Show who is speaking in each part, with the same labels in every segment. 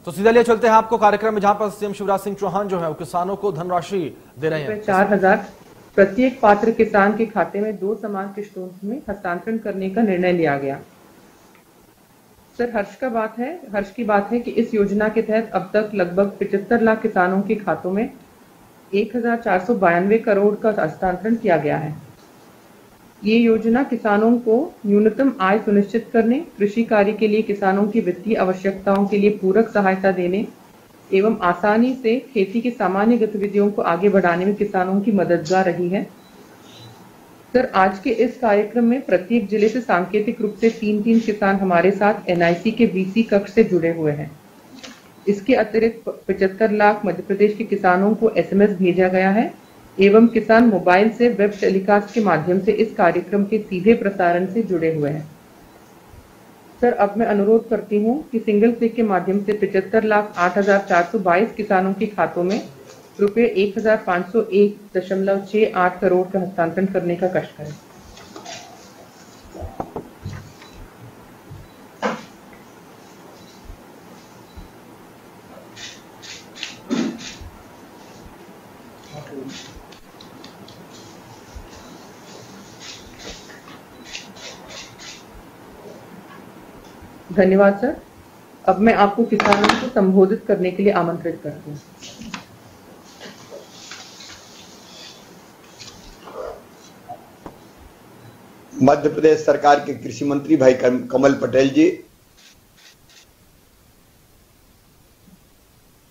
Speaker 1: तो सीधा लिए चलते हैं आपको कार्यक्रम में, जहां पर सीएम शिवराज सिंह चौहान जो है वो किसानों को धनराशि दे रहे हैं।
Speaker 2: 4,000 प्रत्येक पात्र किसान के खाते में 2 समान किश्तों में हस्तांतरण करने का निर्णय लिया गया। सर, हर्ष की बात है कि इस योजना के तहत अब तक लगभग 75 लाख किसानों के खातों में 1,492 करोड़ का हस्तांतरण किया गया है। ये योजना किसानों को न्यूनतम आय सुनिश्चित करने, कृषि कार्य के लिए किसानों की वित्तीय आवश्यकताओं के लिए पूरक सहायता देने एवं आसानी से खेती की सामान्य गतिविधियों को आगे बढ़ाने में किसानों की मददगार रही है। सर, आज के इस कार्यक्रम में प्रत्येक जिले से सांकेतिक रूप से 3 किसान हमारे साथ एनआईसी के बीसी कक्ष से जुड़े हुए हैं। इसके अतिरिक्त 75 लाख मध्य प्रदेश के किसानों को एसएमएस भेजा गया है एवं किसान मोबाइल से वेब टेलीकास्ट के माध्यम से इस कार्यक्रम के सीधे प्रसारण से जुड़े हुए हैं। सर, अब मैं अनुरोध करती हूं कि सिंगल क्लिक के माध्यम से 75,08,422 किसानों के खातों में रुपये 1,501.68 करोड़ का हस्तांतरण करने का कष्ट करें। धन्यवाद सर। अब मैं आपको किसानों को संबोधित करने के लिए आमंत्रित करती हूँ।
Speaker 3: मध्य प्रदेश सरकार के कृषि मंत्री भाई कमल पटेल जी,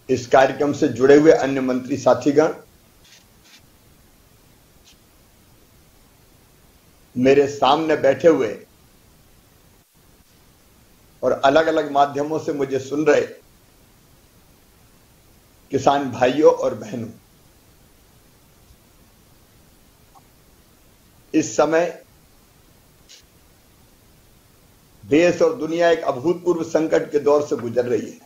Speaker 3: इस कार्यक्रम से जुड़े हुए अन्य मंत्री साथीगण, मेरे सामने बैठे हुए और अलग अलग माध्यमों से मुझे सुन रहे किसान भाइयों और बहनों, इस समय देश और दुनिया एक अभूतपूर्व संकट के दौर से गुजर रही है।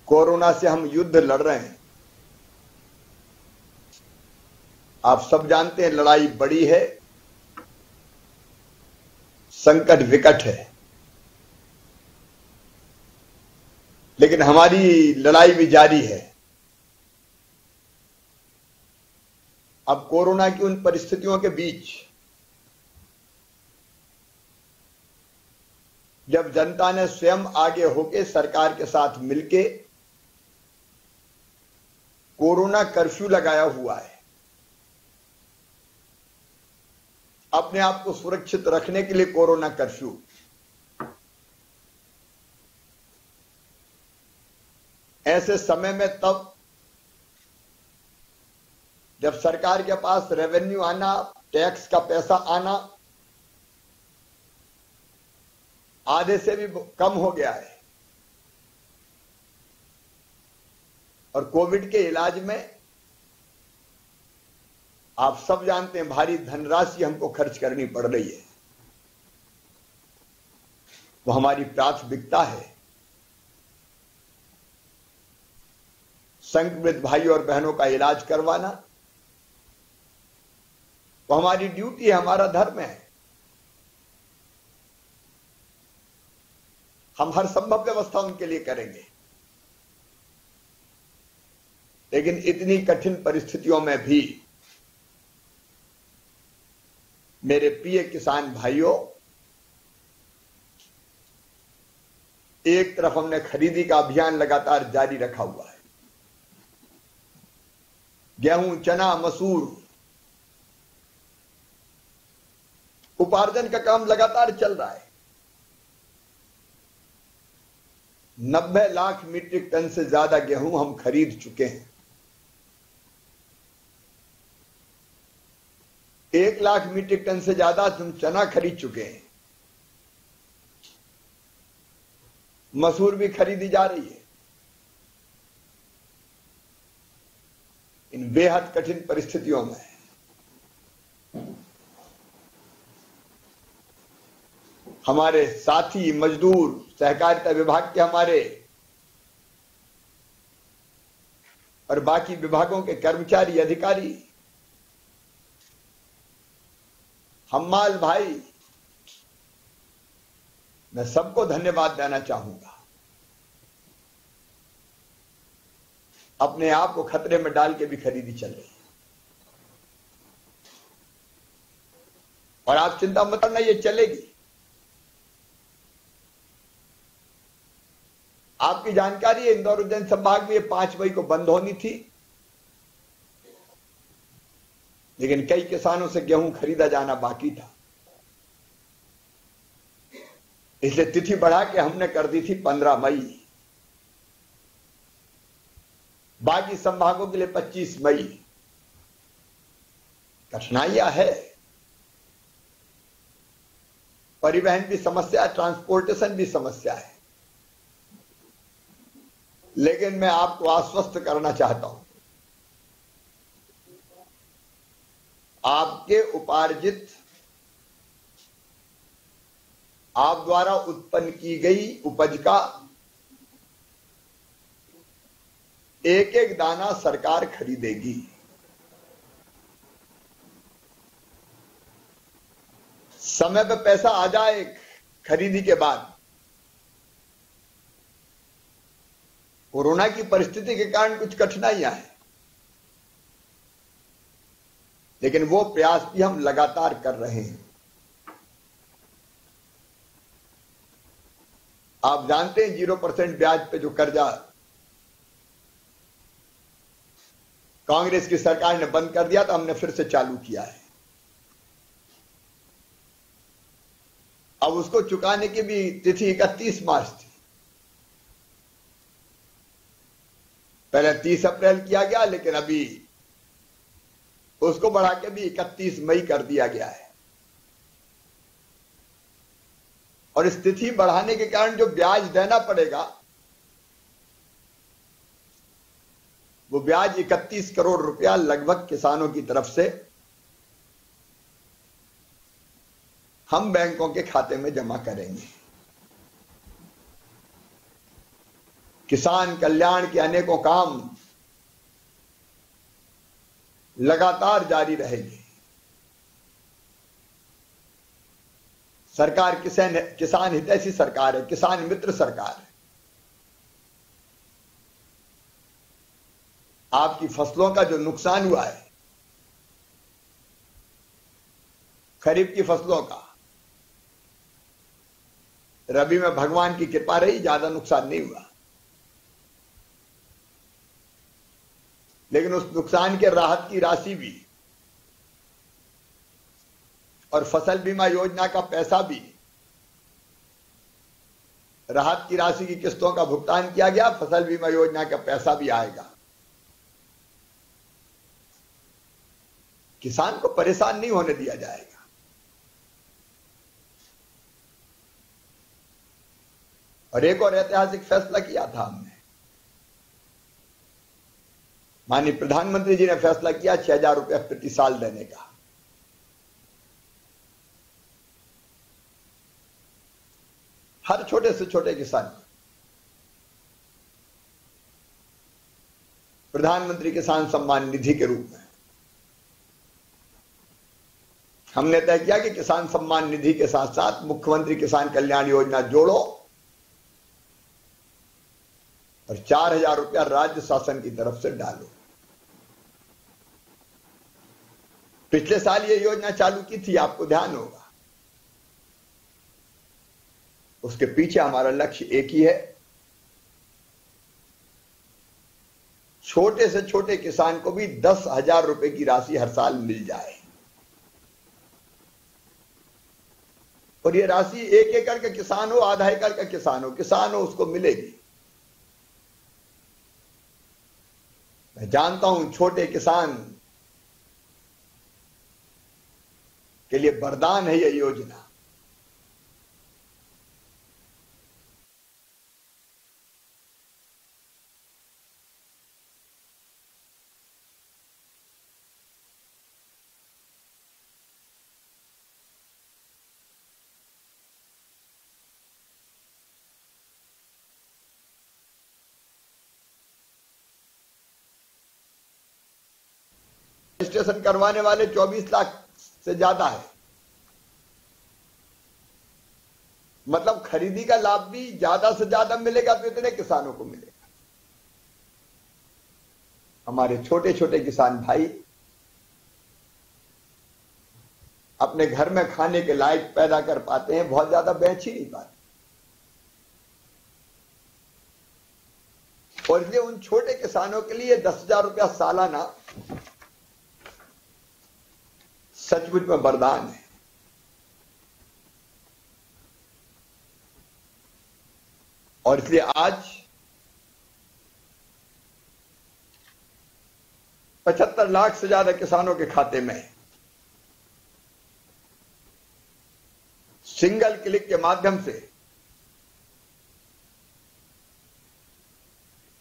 Speaker 3: कोरोना से हम युद्ध लड़ रहे हैं। आप सब जानते हैं, लड़ाई बड़ी है, संकट विकट है, लेकिन हमारी लड़ाई भी जारी है। अब कोरोना की उन परिस्थितियों के बीच जब जनता ने स्वयं आगे होकर सरकार के साथ मिलके कोरोना कर्फ्यू लगाया हुआ है, अपने आप को सुरक्षित रखने के लिए कोरोना कर्फ्यू, ऐसे समय में तब जब सरकार के पास रेवेन्यू आना, टैक्स का पैसा आना आधे से भी कम हो गया है और कोविड के इलाज में आप सब जानते हैं भारी धनराशि हमको खर्च करनी पड़ रही है। वो हमारी प्राथमिकता है। संक्रमित भाई और बहनों का इलाज करवाना वो हमारी ड्यूटी है, हमारा धर्म है। हम हर संभव व्यवस्था उनके लिए करेंगे, लेकिन इतनी कठिन परिस्थितियों में भी मेरे प्रिय किसान भाइयों, एक तरफ हमने खरीदी का अभियान लगातार जारी रखा हुआ है। गेहूं, चना, मसूर उपार्जन का काम लगातार चल रहा है। 90 लाख मीट्रिक टन से ज्यादा गेहूं हम खरीद चुके हैं। 1 लाख मीट्रिक टन से ज्यादा हम चना खरीद चुके हैं। मसूर भी खरीदी जा रही है। इन बेहद कठिन परिस्थितियों में हमारे साथी मजदूर, सहकारिता विभाग के हमारे और बाकी विभागों के कर्मचारी, अधिकारी, हम्माल भाई मैं सबको धन्यवाद देना चाहूंगा। अपने आप को खतरे में डाल के भी खरीदी चल रही है। और आप चिंता मत करना, ये चलेगी। आपकी जानकारी है, इंदौर उज्जैन संभाग में ये 5 मई को बंद होनी थी, लेकिन कई किसानों से गेहूं खरीदा जाना बाकी था, इसलिए तिथि बढ़ा के हमने कर दी थी 15 मई। बाकी संभागों के लिए 25 मई। कठिनाइयां है, परिवहन भी समस्या, ट्रांसपोर्टेशन भी समस्या है, लेकिन मैं आपको आश्वस्त करना चाहता हूं, आपके उपार्जित, आप द्वारा उत्पन्न की गई उपज का एक एक दाना सरकार खरीदेगी। समय पे पैसा आ जाए खरीदी के बाद। कोरोना की परिस्थिति के कारण कुछ कठिनाइयां हैं, लेकिन वो प्रयास भी हम लगातार कर रहे हैं। आप जानते हैं 0% ब्याज पे जो कर्जा कांग्रेस की सरकार ने बंद कर दिया था, हमने फिर से चालू किया है। अब उसको चुकाने की भी तिथि 31 मार्च थी। पहले 30 अप्रैल किया गया, लेकिन अभी उसको बढ़ा के भी 31 मई कर दिया गया है। और इस तिथि बढ़ाने के कारण जो ब्याज देना पड़ेगा, वो ब्याज 31 करोड़ रुपया लगभग किसानों की तरफ से हम बैंकों के खाते में जमा करेंगे। किसान कल्याण के अनेकों काम लगातार जारी रहेंगे। सरकार किसान हितैषी सरकार है, किसान मित्र सरकार है। आपकी फसलों का जो नुकसान हुआ है, खरीफ की फसलों का, रबी में भगवान की कृपा रही, ज्यादा नुकसान नहीं हुआ, लेकिन उस नुकसान के राहत की राशि भी और फसल बीमा योजना का पैसा भी, राहत की राशि की किस्तों का भुगतान किया गया, फसल बीमा योजना का पैसा भी आएगा। किसान को परेशान नहीं होने दिया जाएगा। और एक और ऐतिहासिक फैसला किया था हमने, माननीय प्रधानमंत्री जी ने फैसला किया 6,000 रुपया प्रति साल देने का। हर छोटे से छोटे किसान प्रधानमंत्री किसान सम्मान निधि के रूप में हमने तय किया कि किसान सम्मान निधि के साथ साथ मुख्यमंत्री किसान कल्याण योजना जोड़ो और 4,000 रुपया राज्य शासन की तरफ से डालो। पिछले साल ये योजना चालू की थी, आपको ध्यान होगा। उसके पीछे हमारा लक्ष्य एक ही है, छोटे से छोटे किसान को भी 10,000 रुपए की राशि हर साल मिल जाए। और ये राशि 1 एकड़ का किसान हो, आधा एकड़ का किसान हो, उसको मिलेगी। मैं जानता हूं छोटे किसान के लिए वरदान है यह योजना। रजिस्ट्रेशन करवाने वाले 24 लाख से ज्यादा है। मतलब खरीदी का लाभ भी ज्यादा से ज्यादा मिलेगा तो इतने किसानों को मिलेगा। हमारे छोटे छोटे किसान भाई अपने घर में खाने के लायक पैदा कर पाते हैं, बहुत ज्यादा बेच ही नहीं पाते। और इसलिए उन छोटे किसानों के लिए 10,000 रुपया सालाना सचमुच में वरदान है। और इसलिए आज 75 लाख से ज्यादा किसानों के खाते में सिंगल क्लिक के माध्यम से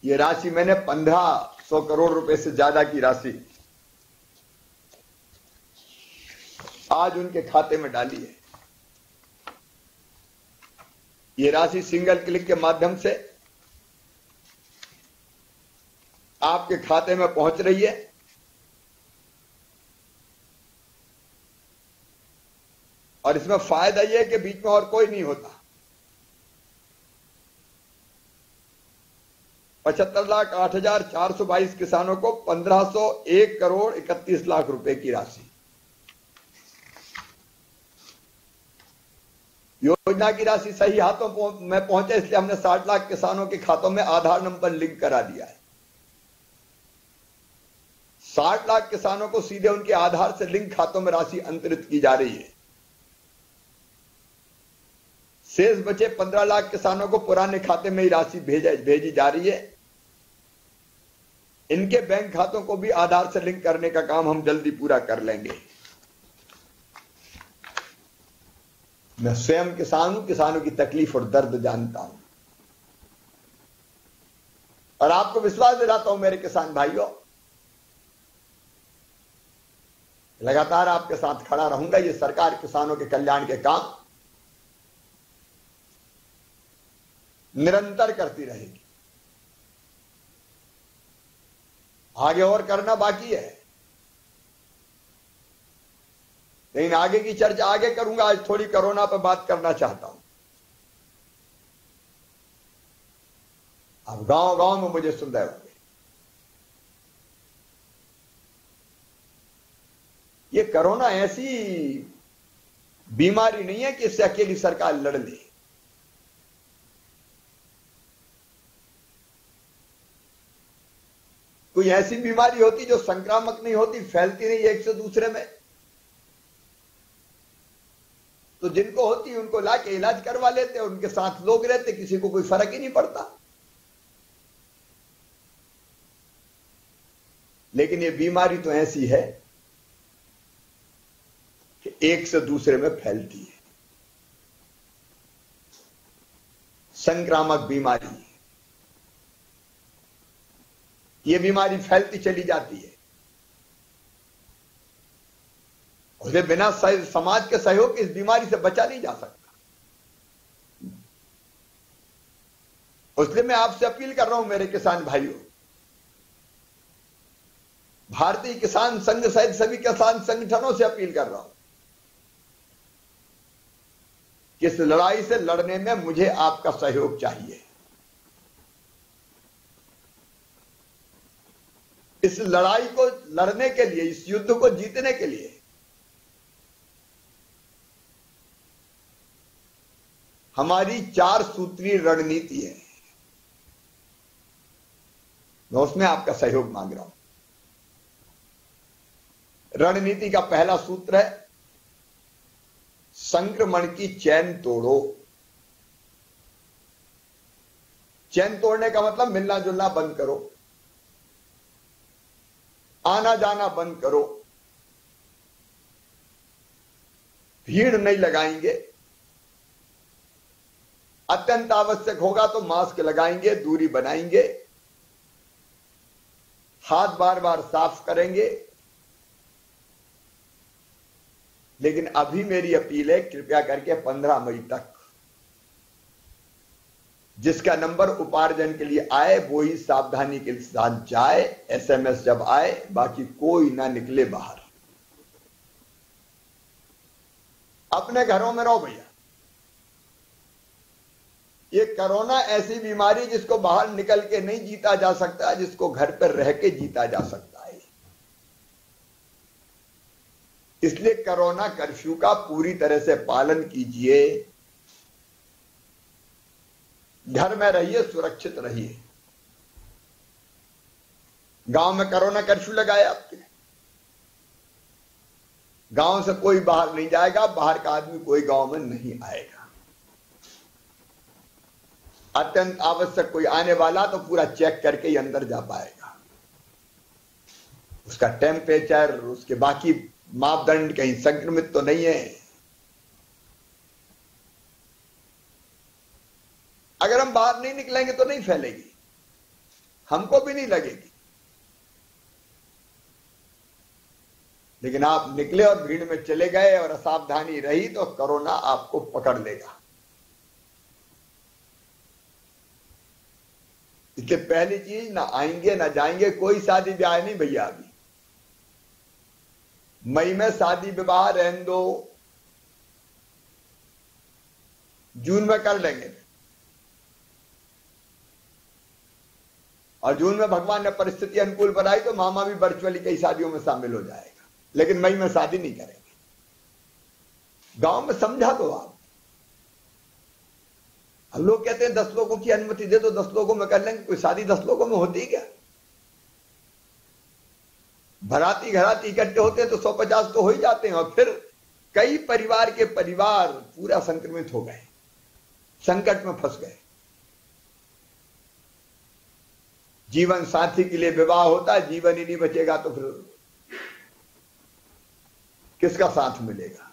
Speaker 3: यह राशि, मैंने 1500 करोड़ रुपए से ज्यादा की राशि आज उनके खाते में डाली है। यह राशि सिंगल क्लिक के माध्यम से आपके खाते में पहुंच रही है। और इसमें फायदा यह है कि बीच में और कोई नहीं होता। 75,08,422 किसानों को 1501 करोड़ 31 लाख रुपए की राशि। योजना की राशि सही हाथों में पहुंचे, इसलिए हमने 60 लाख किसानों के खातों में आधार नंबर लिंक करा दिया है। 60 लाख किसानों को सीधे उनके आधार से लिंक खातों में राशि अंतरित की जा रही है। शेष बचे 15 लाख किसानों को पुराने खाते में ही राशि भेजी जा रही है। इनके बैंक खातों को भी आधार से लिंक करने का काम हम जल्दी पूरा कर लेंगे। मैं स्वयं किसान हूं, किसानों की तकलीफ और दर्द जानता हूं, और आपको विश्वास दिलाता हूं मेरे किसान भाइयों, लगातार आपके साथ खड़ा रहूंगा। ये सरकार किसानों के कल्याण के काम निरंतर करती रहेगी। आगे और करना बाकी है, लेकिन आगे की चर्चा आगे करूंगा। आज थोड़ी कोरोना पर बात करना चाहता हूं। अब गांव गांव में मुझे सुन रहे होंगे, ये कोरोना ऐसी बीमारी नहीं है कि इससे अकेली सरकार लड़ ले। कोई ऐसी बीमारी होती जो संक्रामक नहीं होती, फैलती नहीं एक से दूसरे में, तो जिनको होती उनको लाके इलाज करवा लेते, उनके साथ लोग रहते, किसी को कोई फर्क ही नहीं पड़ता। लेकिन ये बीमारी तो ऐसी है कि एक से दूसरे में फैलती है, संक्रामक बीमारी। ये बीमारी फैलती चली जाती है, उसे बिना समाज के सहयोग के इस बीमारी से बचा नहीं जा सकता। इसलिए मैं आपसे अपील कर रहा हूं मेरे किसान भाइयों, भारतीय किसान संघ सहित सभी किसान संगठनों से अपील कर रहा हूं कि इस लड़ाई से लड़ने में मुझे आपका सहयोग चाहिए। इस लड़ाई को लड़ने के लिए, इस युद्ध को जीतने के लिए हमारी 4 सूत्रीय रणनीति है। मैं उसमें आपका सहयोग मांग रहा हूं। रणनीति का पहला सूत्र है, संक्रमण की चैन तोड़ो। चैन तोड़ने का मतलब मिलना जुलना बंद करो, आना जाना बंद करो, भीड़ नहीं लगाएंगे, अत्यंत आवश्यक होगा तो मास्क लगाएंगे, दूरी बनाएंगे, हाथ बार बार साफ करेंगे। लेकिन अभी मेरी अपील है, कृपया करके 15 मई तक जिसका नंबर उपार्जन के लिए आए वो ही सावधानी के साथ जाए। एसएमएस जब आए, बाकी कोई ना निकले बाहर। अपने घरों में रहो भैया, ये कोरोना ऐसी बीमारी जिसको बाहर निकल के नहीं जीता जा सकता, जिसको घर पर रह के जीता जा सकता है। इसलिए कोरोना कर्फ्यू का पूरी तरह से पालन कीजिए, घर में रहिए, सुरक्षित रहिए। गांव में कोरोना कर्फ्यू लगाया आपके, गांव से कोई बाहर नहीं जाएगा, बाहर का आदमी कोई गांव में नहीं आएगा। अत्यंत आवश्यक कोई आने वाला तो पूरा चेक करके ही अंदर जा पाएगा। उसका टेम्परेचर, उसके बाकी मापदंड कहीं संक्रमित तो नहीं है। अगर हम बाहर नहीं निकलेंगे तो नहीं फैलेगी, हमको भी नहीं लगेगी। लेकिन आप निकले और भीड़ में चले गए और असावधानी रही तो कोरोना आपको पकड़ लेगा। इसलिए पहली चीज, ना आएंगे ना जाएंगे, कोई शादी ब्याह नहीं भैया। अभी मई में शादी विवाह रहने दो, जून में कर लेंगे। और जून में भगवान ने परिस्थिति अनुकूल बनाई तो मामा भी वर्चुअली कई शादियों में शामिल हो जाएगा, लेकिन मई में शादी नहीं करेंगे। गांव में समझा दो आप। हम लोग कहते हैं 10 लोगों की अनुमति दे तो 10 लोगों में कर लेंगे। कोई शादी 10 लोगों में होती क्या? भराती घराती इकट्ठे होते हैं तो 150 तो हो ही जाते हैं। और फिर कई परिवार के परिवार पूरा संक्रमित हो गए, संकट में फंस गए। जीवन साथी के लिए विवाह होता है, जीवन ही नहीं बचेगा तो फिर किसका साथ मिलेगा?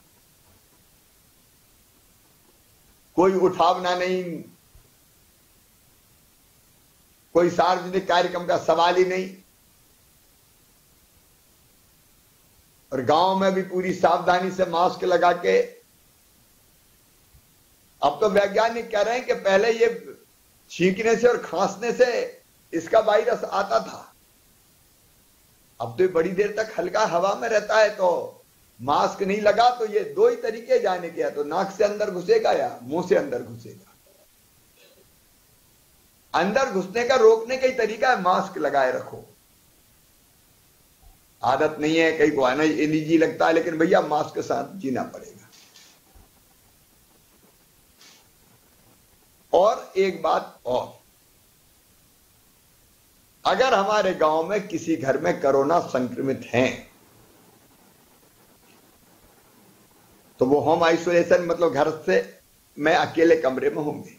Speaker 3: कोई उठावना नहीं, कोई सार्वजनिक कार्यक्रम का सवाल ही नहीं। और गांव में भी पूरी सावधानी से मास्क लगा के। अब तो वैज्ञानिक कह रहे हैं कि पहले ये छींकने से और खांसने से इसका वायरस आता था, अब तो ये बड़ी देर तक हल्का हवा में रहता है। तो मास्क नहीं लगा तो ये 2 ही तरीके जाने के, तो नाक से अंदर घुसेगा या मुंह से अंदर घुसेगा। अंदर घुसने का रोकने का ही तरीका है मास्क लगाए रखो। आदत नहीं है, कहीं को आना निजी लगता है, लेकिन भैया मास्क के साथ जीना पड़ेगा। और एक बात और, अगर हमारे गांव में किसी घर में कोरोना संक्रमित हैं तो वो होम आइसोलेशन, मतलब घर से मैं अकेले कमरे में होंगे।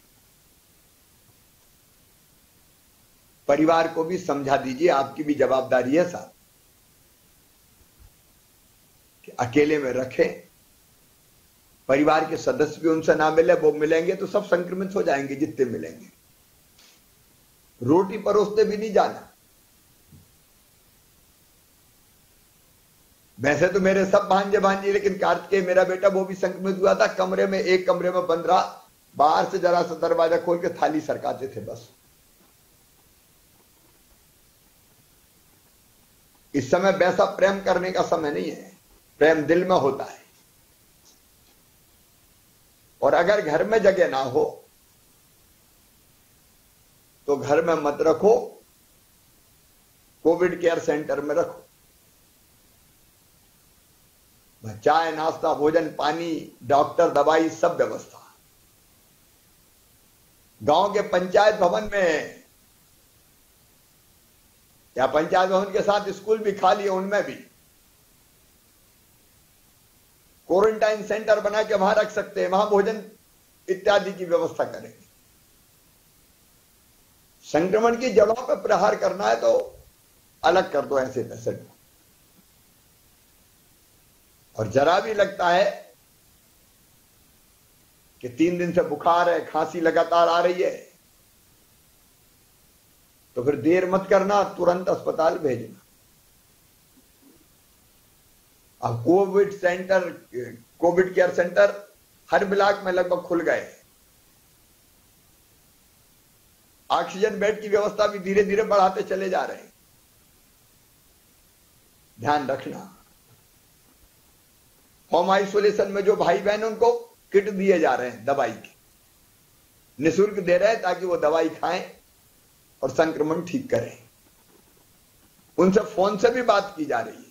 Speaker 3: परिवार को भी समझा दीजिए, आपकी भी जवाबदारी है साहब, कि अकेले में रखें। परिवार के सदस्य भी उनसे ना मिले, वो मिलेंगे तो सब संक्रमित हो जाएंगे जितने मिलेंगे। रोटी परोसते भी नहीं जाना। वैसे तो मेरे सब भांजे भांजी, लेकिन कार्तिकेय मेरा बेटा वो भी संक्रमित हुआ था। कमरे में, एक कमरे में बंद रहा, बाहर से जरा सा दरवाजा खोल के थाली सरकाते थे बस। इस समय वैसा प्रेम करने का समय नहीं है, प्रेम दिल में होता है। और अगर घर में जगह ना हो तो घर में मत रखो, कोविड केयर सेंटर में रखो। चाय, नाश्ता, भोजन, पानी, डॉक्टर, दवाई, सब व्यवस्था। गांव के पंचायत भवन में या पंचायत भवन के साथ स्कूल भी खाली है, उनमें भी क्वारंटाइन सेंटर बना के वहां रख सकते हैं, वहां भोजन इत्यादि की व्यवस्था करेंगे। संक्रमण की जड़ों पर प्रहार करना है तो अलग कर दो ऐसे पेशेंट। और जरा भी लगता है कि 3 दिन से बुखार है, खांसी लगातार आ रही है, तो फिर देर मत करना, तुरंत अस्पताल भेजना। अब covid centre, covid care centre हर ब्लॉक में लगभग खुल गए। ऑक्सीजन बेड की व्यवस्था भी धीरे धीरे बढ़ाते चले जा रहे हैं। ध्यान रखना। होम आइसोलेशन में जो भाई बहन, उनको किट दिए जा रहे हैं दवाई के, निःशुल्क दे रहे हैं ताकि वो दवाई खाएं और संक्रमण ठीक करें। उनसे फोन से भी बात की जा रही है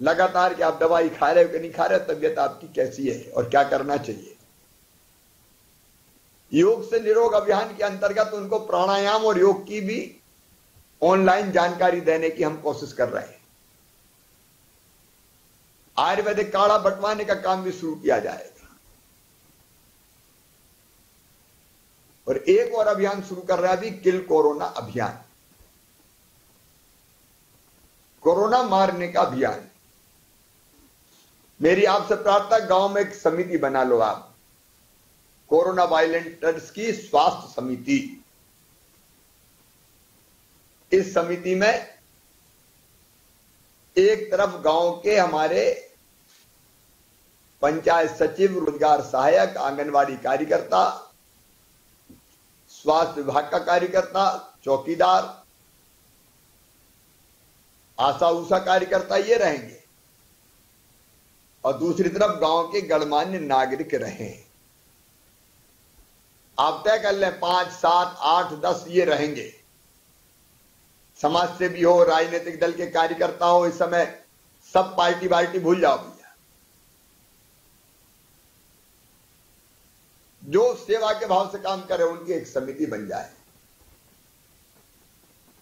Speaker 3: लगातार कि आप दवाई खा रहे हो कि नहीं खा रहे हो, तबीयत आपकी कैसी है और क्या करना चाहिए। योग से निरोग अभियान के अंतर्गत उनको प्राणायाम और योग की भी ऑनलाइन जानकारी देने की हम कोशिश कर रहे हैं। आयुर्वेदिक काढ़ा बंटवाने का काम भी शुरू किया जाएगा। और एक और अभियान शुरू कर रहा है अभी, किल कोरोना अभियान, कोरोना मारने का अभियान। मेरी आपसे प्रार्थना, गांव में एक समिति बना लो आप, कोरोना वायलेंटर्स की स्वास्थ्य समिति। इस समिति में एक तरफ गांव के हमारे पंचायत सचिव, रोजगार सहायक, आंगनवाड़ी कार्यकर्ता, स्वास्थ्य विभाग का कार्यकर्ता, चौकीदार, आशा उषा कार्यकर्ता ये रहेंगे, और दूसरी तरफ गांव के गणमान्य नागरिक रहे। आप तय कर लें 5, 7, 8, 10 ये रहेंगे। समाज से भी हो, राजनीतिक दल के कार्यकर्ता हो, इस समय सब पार्टी वार्टी भूल जाओ भैया। जो सेवा के भाव से काम करे उनकी एक समिति बन जाए।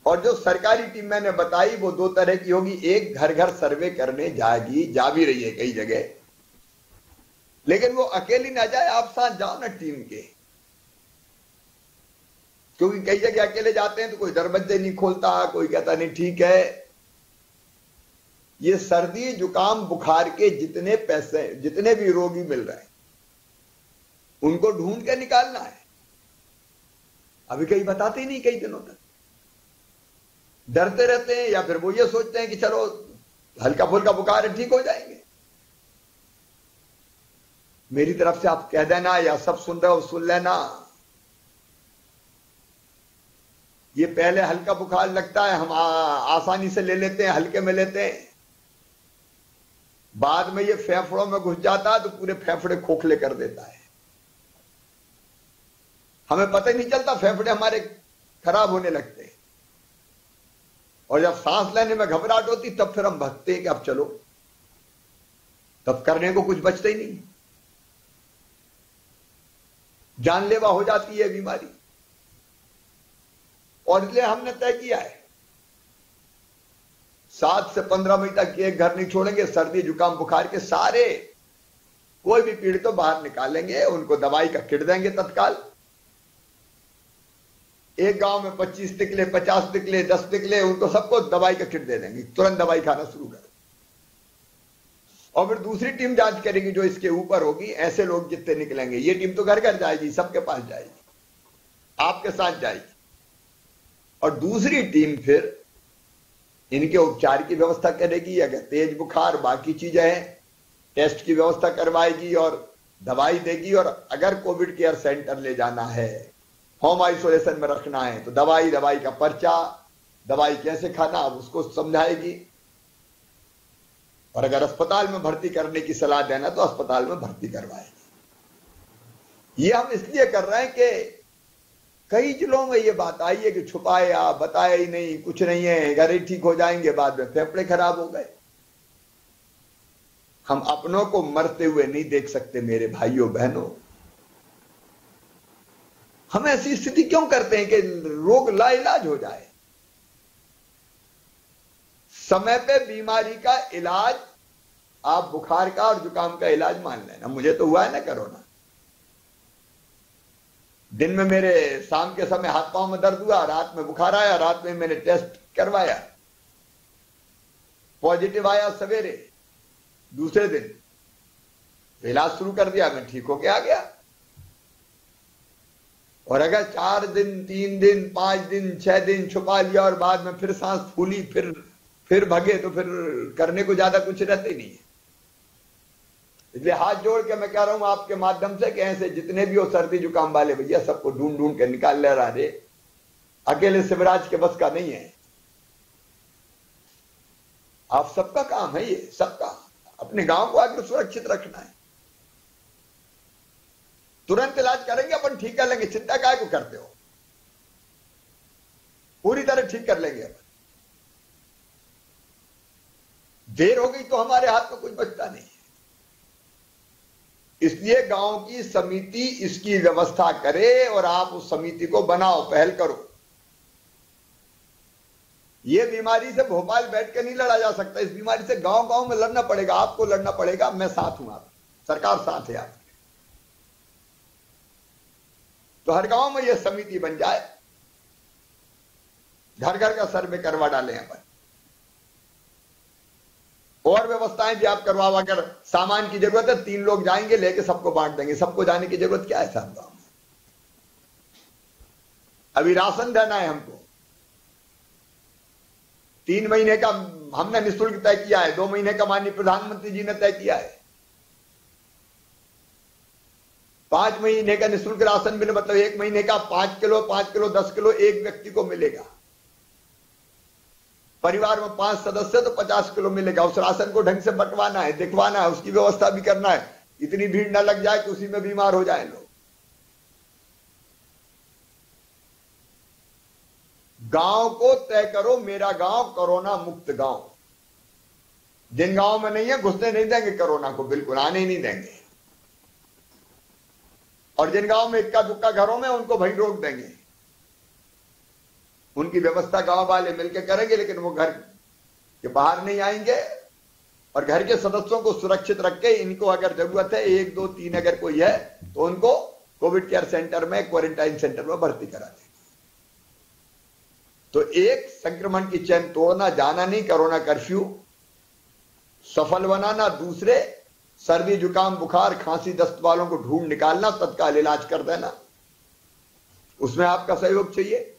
Speaker 3: और जो सरकारी टीम मैंने बताई वो 2 तरह की होगी। एक घर घर सर्वे करने जाएगी, जा भी रही है कई जगह, लेकिन वो अकेली ना जाए, आप साथ जाओ ना टीम के, क्योंकि कई जगह अकेले जाते हैं तो कोई दरवाजे नहीं खोलता, कोई कहता नहीं ठीक है। ये सर्दी जुकाम बुखार के जितने पैसे, जितने भी रोगी मिल रहे हैं उनको ढूंढ के निकालना है। अभी कहीं बताते ही नहीं, कई दिनों तक डरते रहते हैं, या फिर वो ये सोचते हैं कि चलो हल्का फुल्का बुखार है, ठीक हो जाएंगे। मेरी तरफ से आप कह देना, या सब सुन रहे हो सुन लेना, ये पहले हल्का बुखार लगता है, हम आसानी से ले लेते हैं, हल्के में लेते हैं, बाद में ये फेफड़ों में घुस जाता है तो पूरे फेफड़े खोखले कर देता है। हमें पता ही नहीं चलता, फेफड़े हमारे खराब होने लगते हैं, और जब सांस लेने में घबराहट होती तब फिर हम भगते हैं कि अब चलो, तब करने को कुछ बचता ही नहीं, जानलेवा हो जाती है बीमारी। और इसलिए हमने तय किया है 7 से 15 मई तक एक घर नहीं छोड़ेंगे। सर्दी जुकाम बुखार के सारे कोई भी पीड़ित तो बाहर निकालेंगे, उनको दवाई का किट देंगे तत्काल। एक गांव में 25 निकले, 50 निकले, 10 निकले, उनको सबको दवाई का किट दे देंगे, तुरंत दवाई खाना शुरू कर। और फिर दूसरी टीम जांच करेगी जो इसके ऊपर होगी, ऐसे लोग जितने निकलेंगे। ये टीम तो घर घर जाएगी, सबके पास जाएगी, आपके साथ जाएगी, और दूसरी टीम फिर इनके उपचार की व्यवस्था करेगी। अगर तेज बुखार बाकी चीजें हैं, टेस्ट की व्यवस्था करवाएगी और दवाई देगी। और अगर कोविड केयर सेंटर ले जाना है, होम आइसोलेशन में रखना है, तो दवाई का पर्चा, दवाई कैसे खाना, अब उसको समझाएगी। और अगर अस्पताल में भर्ती करने की सलाह देना तो अस्पताल में भर्ती करवाएगी। ये हम इसलिए कर रहे हैं कि कई जिलों में ये बात आई है कि छुपाया, बताया ही नहीं, कुछ नहीं है, घर ही ठीक हो जाएंगे, बाद में फेफड़े खराब हो गए। हम अपनों को मरते हुए नहीं देख सकते मेरे भाइयों बहनों। हम ऐसी स्थिति क्यों करते हैं कि रोग लाइलाज हो जाए। समय पे बीमारी का इलाज, आप बुखार का और जुकाम का इलाज मान लेना। मुझे तो हुआ है ना कोरोना, दिन में मेरे शाम के समय हाथ पांव में दर्द हुआ, रात में बुखार आया, रात में मैंने टेस्ट करवाया, पॉजिटिव आया, सवेरे दूसरे दिन इलाज शुरू कर दिया, मैं ठीक होके आ गया। और अगर 4 दिन, 3 दिन, 5 दिन, 6 दिन छुपा लिया और बाद में फिर सांस फूली, फिर भगे, तो फिर करने को ज्यादा कुछ रहते नहीं है। इसलिए हाथ जोड़ के मैं कह रहा हूं आपके माध्यम से कि ऐसे जितने भी हो सर्दी जुकाम वाले भैया, सबको ढूंढ ढूंढ के निकाल ले रहा रे। अकेले शिवराज के बस का नहीं है, आप सबका काम है ये, सबका। अपने गांव को आगे सुरक्षित रखना है। तुरंत इलाज करेंगे, अपन ठीक कर लेंगे, चिंता काहे को करते हो, पूरी तरह ठीक कर लेंगे अपन। देर हो गई तो हमारे हाथ में कुछ बचता नहीं है। इसलिए गांव की समिति इसकी व्यवस्था करे और आप उस समिति को बनाओ, पहल करो। ये बीमारी से भोपाल बैठ के नहीं लड़ा जा सकता, इस बीमारी से गांव गांव में लड़ना पड़ेगा, आपको लड़ना पड़ेगा। मैं साथ हूं, आप सरकार साथ है आपके। तो हर गांव में यह समिति बन जाए, घर घर का सर्वे करवा डालें अपन, और व्यवस्थाएं भी आप करवाओ। अगर सामान की जरूरत है 3 लोग जाएंगे लेके सबको बांट देंगे, सबको जाने की जरूरत क्या है साहब गांव में। अभी राशन देना है हमको, 3 महीने का हमने निःशुल्क तय किया है, 2 महीने का माननीय प्रधानमंत्री जी ने तय किया है। 5 महीने का निःशुल्क राशन मिले, मतलब 1 महीने का 5 किलो 10 किलो एक व्यक्ति को मिलेगा। परिवार में 5 सदस्य तो 50 किलो मिलेगा। उस राशन को ढंग से बंटवाना है, दिखवाना है, उसकी व्यवस्था भी करना है। इतनी भीड़ न लग जाए कि उसी में बीमार हो जाए लोग। गांव को तय करो, मेरा गांव कोरोना मुक्त गांव। जिन गांव में नहीं है घुसने नहीं देंगे कोरोना को, बिल्कुल आने ही नहीं देंगे। और जिन गांव में इक्का दुक्का घरों में उनको वहीं रोक देंगे। उनकी व्यवस्था गांव वाले मिलकर करेंगे, लेकिन वो घर के बाहर नहीं आएंगे। और घर के सदस्यों को सुरक्षित रख के इनको अगर जरूरत है 1 2 3 अगर कोई है तो उनको कोविड केयर सेंटर में, क्वारंटाइन सेंटर में भर्ती करा देंगे। तो एक संक्रमण की चैन तोड़ना, जाना नहीं, कोरोना कर्फ्यू सफल बनाना। दूसरे, सर्दी जुकाम बुखार खांसी दस्त वालों को ढूंढ निकालना, तत्काल इलाज कर देना, उसमें आपका सहयोग चाहिए।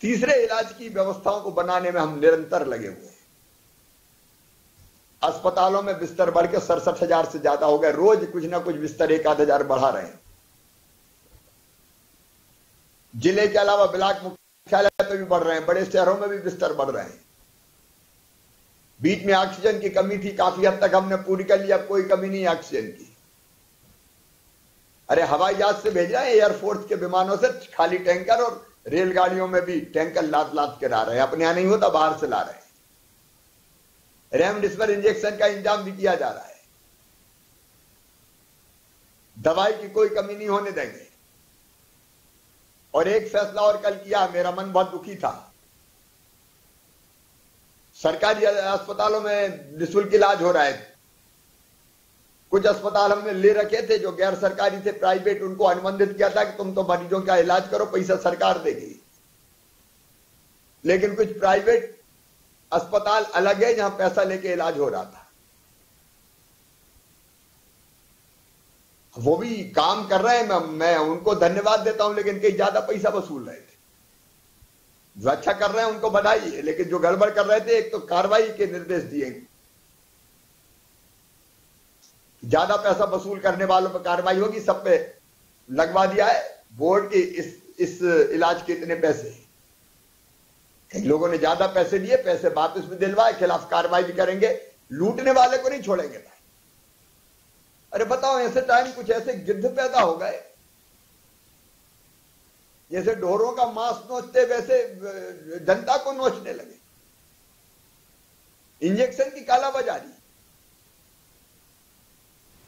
Speaker 3: तीसरे, इलाज की व्यवस्थाओं को बनाने में हम निरंतर लगे हुए हैं। अस्पतालों में बिस्तर बढ़ के 67,000 से ज्यादा हो गए। रोज कुछ ना कुछ बिस्तर 1 आध हजार बढ़ा रहे हैं। जिले के अलावा ब्लॉक मुख्यालय पे भी बढ़ रहे हैं, बड़े शहरों में भी बिस्तर बढ़ रहे हैं। बीच में ऑक्सीजन की कमी थी, काफी हद तक हमने पूरी कर ली, अब कोई कमी नहीं ऑक्सीजन की। अरे हवाई जहाज से भेज रहे हैं, एयरफोर्स के विमानों से खाली टैंकर, और रेलगाड़ियों में भी टैंकर लाद लाद के ला रहे हैं। अपने यहां नहीं होता, बाहर से ला रहे हैं। रेमडेसिविर इंजेक्शन का इंतजाम भी किया जा रहा है। दवाई की कोई कमी नहीं होने देंगे। और एक फैसला और कल किया, मेरा मन बहुत दुखी था। सरकारी अस्पतालों में निःशुल्क इलाज हो रहा है। कुछ अस्पताल हमने ले रखे थे जो गैर सरकारी थे, प्राइवेट, उनको अनुबंधित किया था कि तुम तो मरीजों का इलाज करो, पैसा सरकार देगी। लेकिन कुछ प्राइवेट अस्पताल अलग है जहां पैसा लेके इलाज हो रहा था। वो भी काम कर रहे हैं, मैं उनको धन्यवाद देता हूं, लेकिन कई ज्यादा पैसा वसूल रहे थे। जो अच्छा कर रहे हैं उनको बधाई है, लेकिन जो गड़बड़ कर रहे थे, एक तो कार्रवाई के निर्देश दिए, ज्यादा पैसा वसूल करने वालों पर कार्रवाई होगी, सब पे लगवा दिया है बोर्ड के इस इलाज के इतने पैसे। कई लोगों ने ज्यादा पैसे दिए, पैसे वापस भी दिलवाए, खिलाफ कार्रवाई भी करेंगे। लूटने वाले को नहीं छोड़ेंगे भाई। अरे बताओ, ऐसे टाइम कुछ ऐसे गिद्ध पैदा हो गए, जैसे ढोरों का मांस नोचते वैसे जनता को नोचने लगे। इंजेक्शन की कालाबाजारी,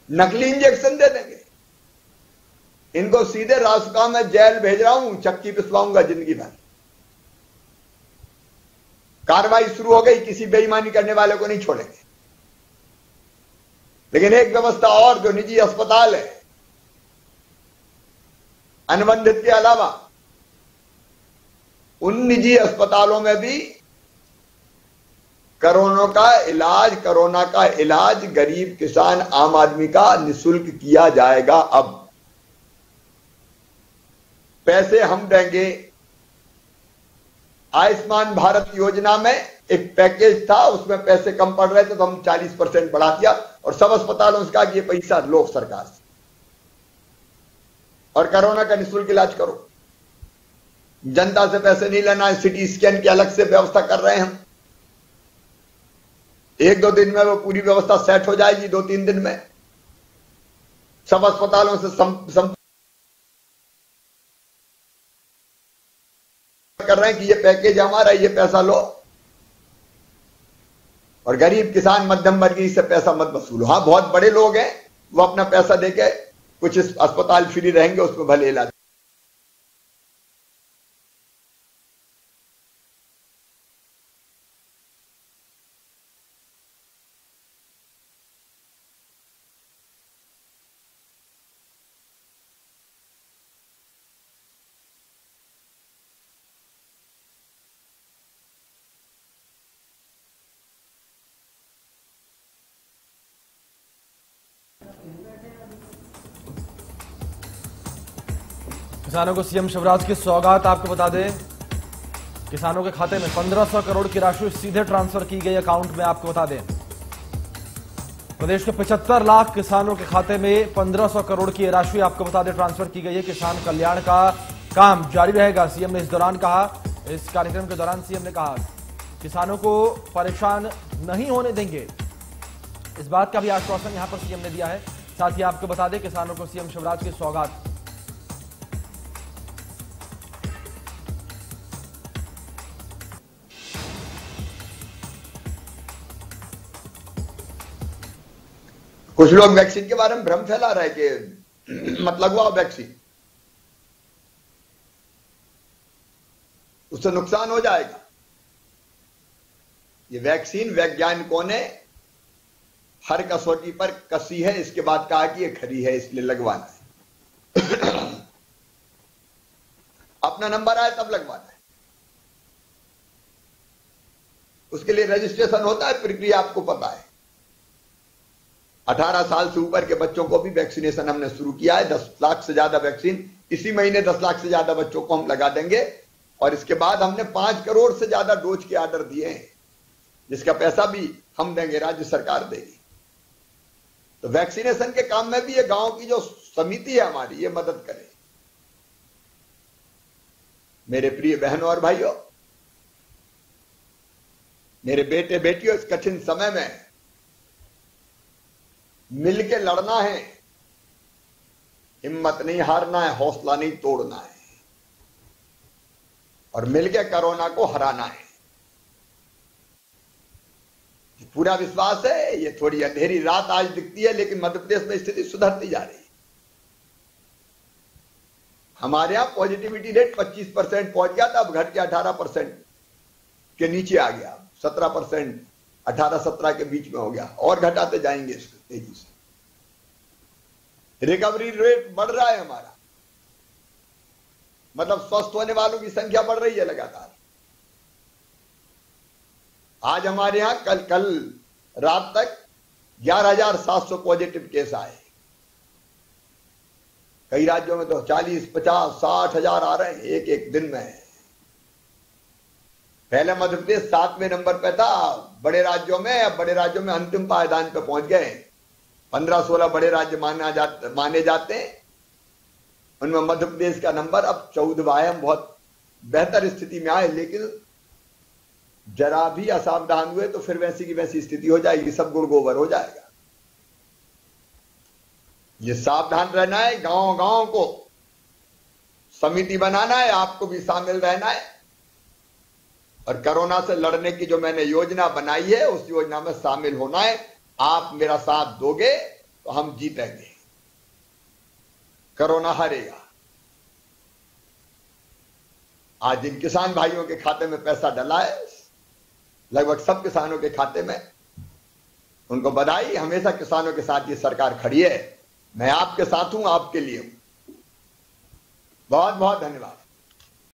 Speaker 3: नकली इंजेक्शन दे देंगे। इनको सीधे रासुका में जेल भेज रहा हूं, चक्की पिसवाऊंगा जिंदगी भर। कार्रवाई शुरू हो गई, किसी बेईमानी करने वाले को नहीं छोड़ेंगे। लेकिन एक व्यवस्था और, जो निजी अस्पताल है अनुबंधित के अलावा, उन निजी अस्पतालों में भी कोरोना का इलाज गरीब किसान आम आदमी का निःशुल्क किया जाएगा। अब पैसे हम देंगे। आयुष्मान भारत योजना में एक पैकेज था, उसमें पैसे कम पड़ रहे थे तो हम 40% बढ़ा दिया, और सब अस्पतालों से कहा कि ये पैसा लो सरकार से और कोरोना का निःशुल्क इलाज करो। जनता से पैसे नहीं लेना है। सिटी स्कैन की अलग से व्यवस्था कर रहे हैं हम। 1-2 दिन में वो पूरी व्यवस्था सेट हो जाएगी, 2-3 दिन में। सब अस्पतालों से संपर्क कर रहे हैं कि ये पैकेज हमारा, ये पैसा लो, और गरीब किसान मध्यम वर्गीय से पैसा मत वसूलो। हाँ, बहुत बड़े लोग हैं, वो अपना पैसा देके कुछ अस्पताल फ्री रहेंगे, उसमें भले इलाज।
Speaker 1: किसानों को सीएम शिवराज की सौगात। आपको बता दें, किसानों के खाते में 1500 करोड़ की राशि सीधे ट्रांसफर की गई अकाउंट में। आपको बता दें, प्रदेश के 75 लाख किसानों के खाते में 1500 करोड़ की राशि आपको बता दें ट्रांसफर की गई है। किसान कल्याण का काम जारी रहेगा, सीएम ने इस दौरान कहा। इस कार्यक्रम के दौरान सीएम ने कहा किसानों को परेशान नहीं होने देंगे, इस बात का भी आश्वासन यहां पर सीएम ने दिया है। साथ ही आपको बता दें, किसानों को सीएम शिवराज की सौगात।
Speaker 3: कुछ लोग वैक्सीन के बारे में भ्रम फैला रहे कि मत लगवाओ वैक्सीन, उससे नुकसान हो जाएगा। ये वैक्सीन वैज्ञानिकों ने हर कसौटी पर कसी है, इसके बाद कहा कि ये खरी है, इसलिए लगवाना है। अपना नंबर आए तब लगवाना है, उसके लिए रजिस्ट्रेशन होता है, प्रक्रिया आपको पता है। 18 साल से ऊपर के बच्चों को भी वैक्सीनेशन हमने शुरू किया है। 10 लाख से ज्यादा वैक्सीन इसी महीने 10 लाख से ज्यादा बच्चों को हम लगा देंगे, और इसके बाद हमने 5 करोड़ से ज्यादा डोज के ऑर्डर दिए हैं, जिसका पैसा भी हम देंगे, राज्य सरकार देगी। तो वैक्सीनेशन के काम में भी ये गांव की जो समिति है हमारी, ये मदद करे। मेरे प्रिय बहनों और भाइयों, मेरे बेटे बेटियों, इस कठिन समय में मिलके लड़ना है, हिम्मत नहीं हारना है, हौसला नहीं तोड़ना है, और मिलके कोरोना को हराना है। पूरा विश्वास है। ये थोड़ी अंधेरी रात आज दिखती है, लेकिन मध्य प्रदेश में स्थिति सुधरती जा रही है। हमारे यहां पॉजिटिविटी रेट 25% पहुंच गया था, अब घट के 18% के नीचे आ गया। 17%, 18-17 के बीच में हो गया, और घटाते जाएंगे इसको तेजी से। रिकवरी रेट बढ़ रहा है हमारा, मतलब स्वस्थ होने वालों की संख्या बढ़ रही है लगातार। आज हमारे यहां कल रात तक 11,700 पॉजिटिव केस आए। कई राज्यों में तो 40, 50, 60 हजार आ रहे हैं एक एक दिन में। पहले मध्य प्रदेश 7वें नंबर पे था बड़े राज्यों में, अब बड़े राज्यों में अंतिम पायदान पे पहुंच गए। 15-16 बड़े राज्य माने जाते हैं, उनमें मध्य प्रदेश का नंबर अब 14वां है। हम बहुत बेहतर स्थिति में आए, लेकिन जरा भी असावधान हुए तो फिर वैसी की वैसी स्थिति हो जाएगी, सब गुड़ गोबर हो जाएगा। ये सावधान रहना है, गांव गांव को समिति बनाना है, आपको भी शामिल रहना है, और कोरोना से लड़ने की जो मैंने योजना बनाई है उस योजना में शामिल होना है। आप मेरा साथ दोगे तो हम जीतेंगे, कोरोना हारेगा। आज जिन किसान भाइयों के खाते में पैसा डला है, लगभग सब किसानों के खाते में, उनको बधाई। हमेशा किसानों के साथ ये सरकार खड़ी है। मैं आपके साथ हूं, आपके लिए हूं। बहुत बहुत धन्यवाद।